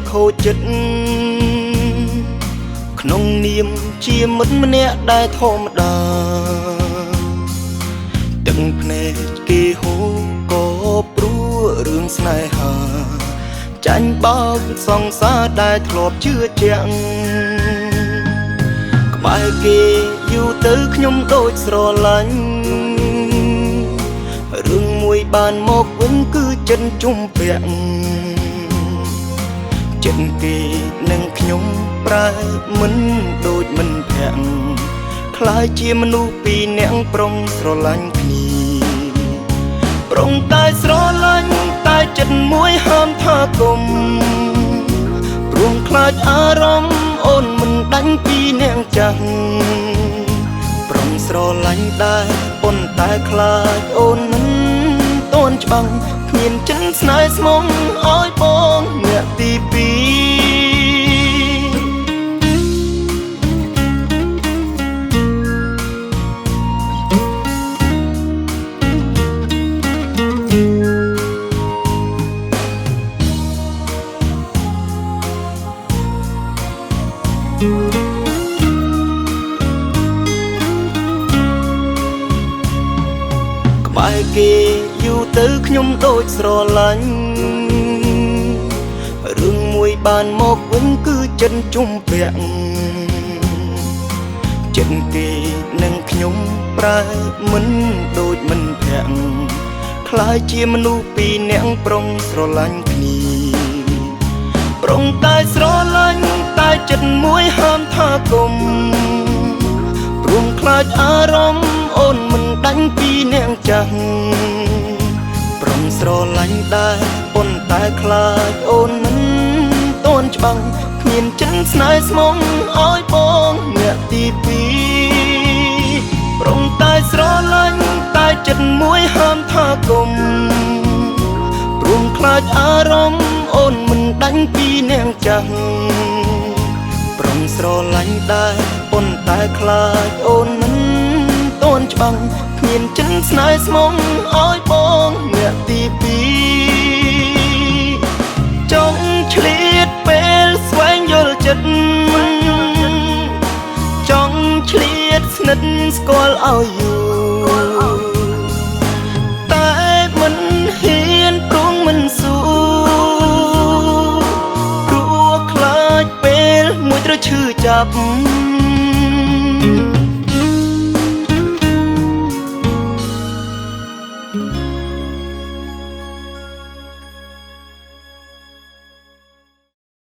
ខូចចិត្តក្នុងនាមជាមិត្តម្នាក់ដែលធម្មតាទាំងភ្នែកគេហូរក៏ព្រោះរឿងស្នេហាចាញ់បោកសង្សារដែលធ្លាប់ជឿជាក់ក្បែរគេយូរទៅខ្ញុំដូចស្រឡាញ់រឿងមួយបានមកវិញគឺចិនជុំពាក់ចិត្តគេនឹងខ្ញុំប្រែមិនដូចមិនភាក់คล้ายជាមនុស្សពីរនាក់ប្រុងស្រឡាញ់គ្នាប្រុងតែស្រឡាញ់តែចិត្តមួយហាមថាគុំព្រមខ្លាចអារម្មណ៍អូនមិនដាញ់ពីអ្នកចាស់ប្រុងស្រឡាញ់ដែរប៉ុន្តែខ្លាចអូនមិនតន់ច្បាំងគ្មានចិនស្នេហ៍ស្មុំឲ្យបងអ្នកទីពីរក្បែរគេយូរទៅខ្ញុំដូចស្រឡាញ់រឿងមួយបានមកវិញគឺចិនជុំពាក់ចិត្តគេនឹងខ្ញុំប្រែមិនដូចមិនភាក់คล้ายជាមនុស្សពីរនាក់ប្រុងស្រឡាញ់គ្នាប្រុងតែស្រឡាញ់តែចិត្តមួយហាមថាគុំព្រមខ្លាចអារម្មណ៍អូនមិនដាញ់ពីអ្នកចាស់ប្រុងស្រឡាញ់ដែរប៉ុន្តែខ្លាចអូនមិនតន់ច្បាំងគ្មានចិនស្នេហ៍ស្មុំឲ្យបងអ្នកទីពីរប្រុងតែស្រឡាញ់តែចិត្តមួយហាមថាគុំព្រមខ្លាចអារម្មណ៍អូនមិនដាញ់ពីអ្នកចាស់ប្រុងស្រឡាញ់ដែរប៉ុន្តែខ្លាចអូនមិនតន់ច្បាំងគ្មានចិនស្នេហ៍ស្មុំឲ្យបងអ្នកទីពីរចង់ឆ្លៀតពេលស្វែងយល់ចិត្តចង់ឆ្លៀតស្និទ្ធស្គាល់ឲ្យយូរតែមិនហ៊ានព្រមមិនស៊ូព្រោះខ្លាចពេលមួយត្រូវឈឺចាប់